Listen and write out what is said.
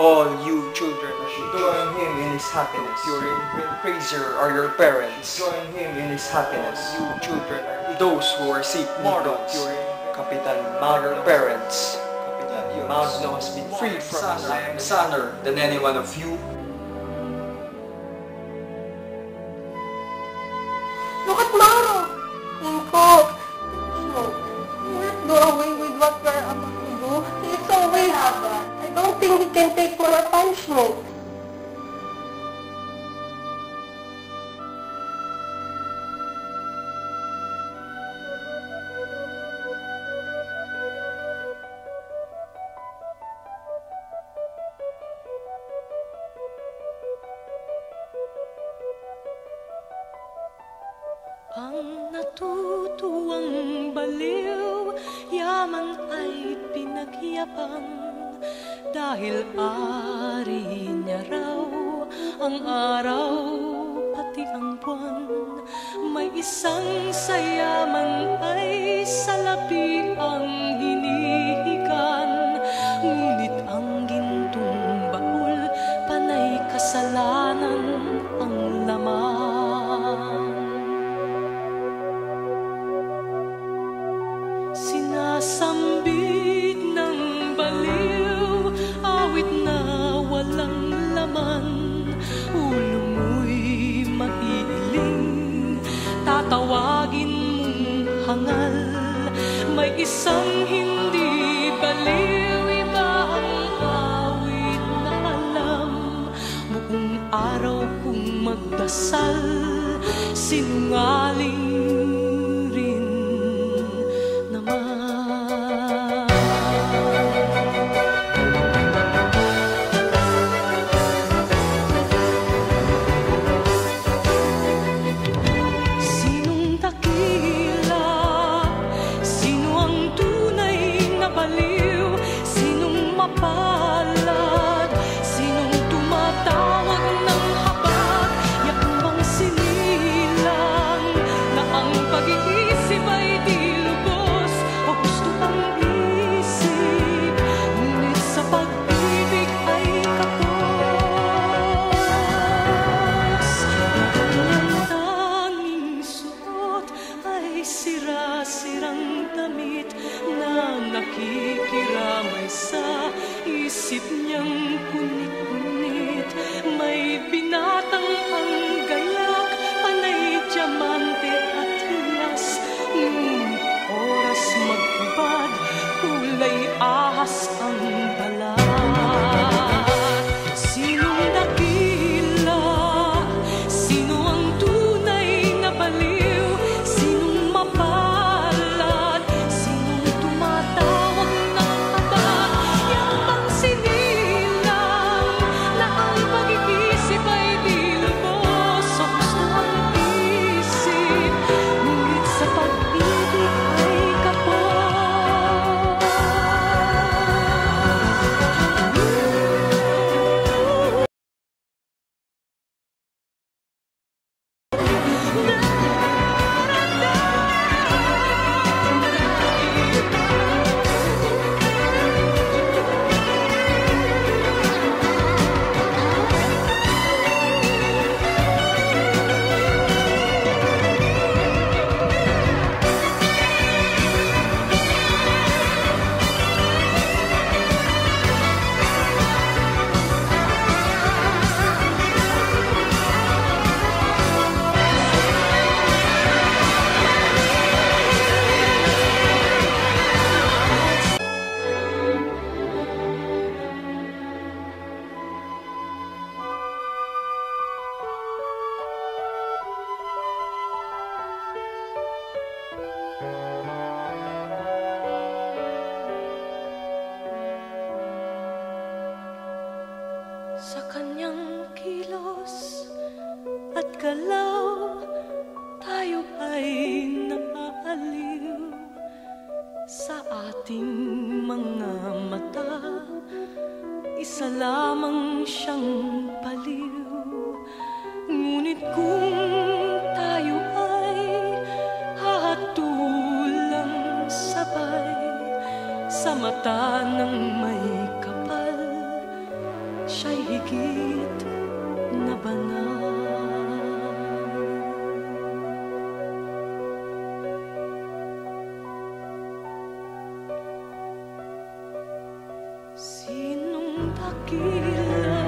All you children Join him in his happiness. your praiser are your parents. Join him in his happiness. You children are those who are sick mortals. Your Kapitan Magno parents. Kapitan Magno has been freed from us. I am sadder than any one of you. Look at Maro! Inko! Let's go away with what we're about to do. He's so way haba. I don't think he can take more punishment. Ang natutuwang baliw, yaman ay pinagyabang, dahil ari niya raw ang araw pati ang buwan. May isang sayaman ay salapi ang hinihigan, ngunit ang gintong baul panay kasalanan ang laman. Sinasambit ng baliw, awit na walang laman, ulo mo'y maiiling, tatawagin mong hangal. May isang hindi baliw, iba ang awit na alam, buong araw kung magdasal, sinungaling rin naman. Sinong dakila? Sino ang tunay na baliw? Sinong mapalad? Sinong tumatawag ng habag? Yak bang sinilang na ang pag-iisip ay di lubos, o gusto pang isip, ngunit sa pag-ibig ay kapos. Ang tanging suot ay sira-sirang damit na nakikiramay sa isip niyang punit-punit. May binatang ang gayak, panay diamante at hilas, ngunit oras maghubad, kulay ahas ang balat. Sinong dakila? Sino ang tunay na baliw? Sinong mapalad? Sinong tumatawag ng habag? Yang bang sinilang na ang pag-iisip ay di lubos, o gusto ang isip, ngunit sa pag-ibig ay kapos. Sa kanyang kilos at galaw, tayo ay naaaliw. Sa ating mga mata, isa lamang siyang baliw. Ngunit kung tayo ay hahatulang sabay sa mata ng may kapal, Sinong dakila